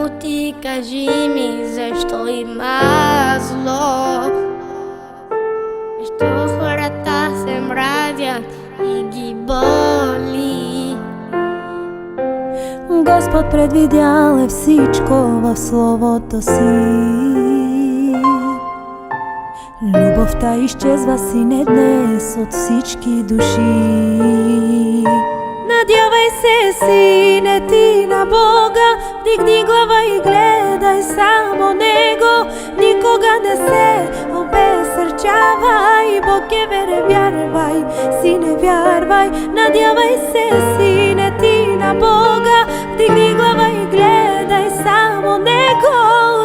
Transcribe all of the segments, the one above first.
мамо, ти кажи ми зашто има зло, што хората се мразят и ги боли. Господ предвидял е всичко в Словото си. Любовта изчезва, сине, днес от всички души. Надявай се, сине, ти на Бога, дигни глава и гледай само Него. Никога не се обесърчавай, Бог е верен, вярвай, сине, вярвай. Надявай се, сине, ти на Бога, дигни глава и гледай само Него.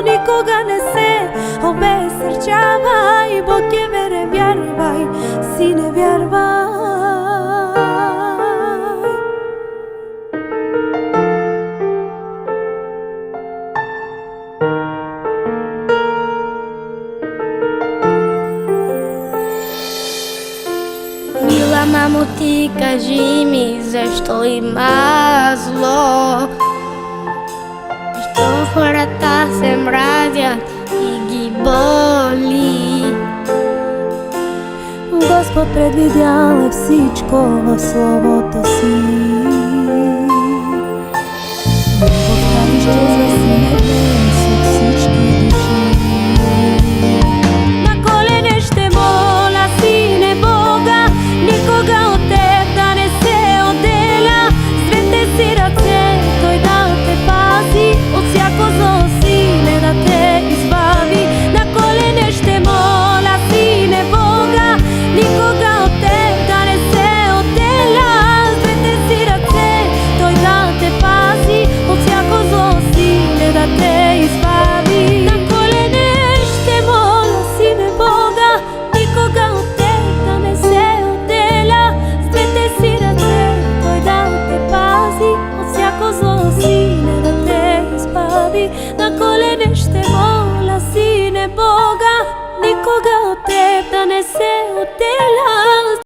Никога не се обесърчавай, Бог е верен, вярвай, сине, вярвай. Мила мамо, ти кажи ми зашто има зло, што хората се мразят и ги боли. Господ предвидял е всичко в Словото си. Любовта изчезва, сине, днес от всички души. На колене ще моля, сине, Бога, никога от теб да не се отделя. С двете си ръце Той да те пази, от всяко зло, сине, да те избави. На колене ще моля, сине, Бога, никога от теб да не се отделя. С двете си ръце Той да те пази, от всяко зло, сине, да те избави. На колене ще моля, сине, Бога, никога от теб да не се отделя. С двете си ръце Той да те пази, от всяко зло, сине, да те избави. На колене ще моля, сине, Бога, никога от теб да не се отделя.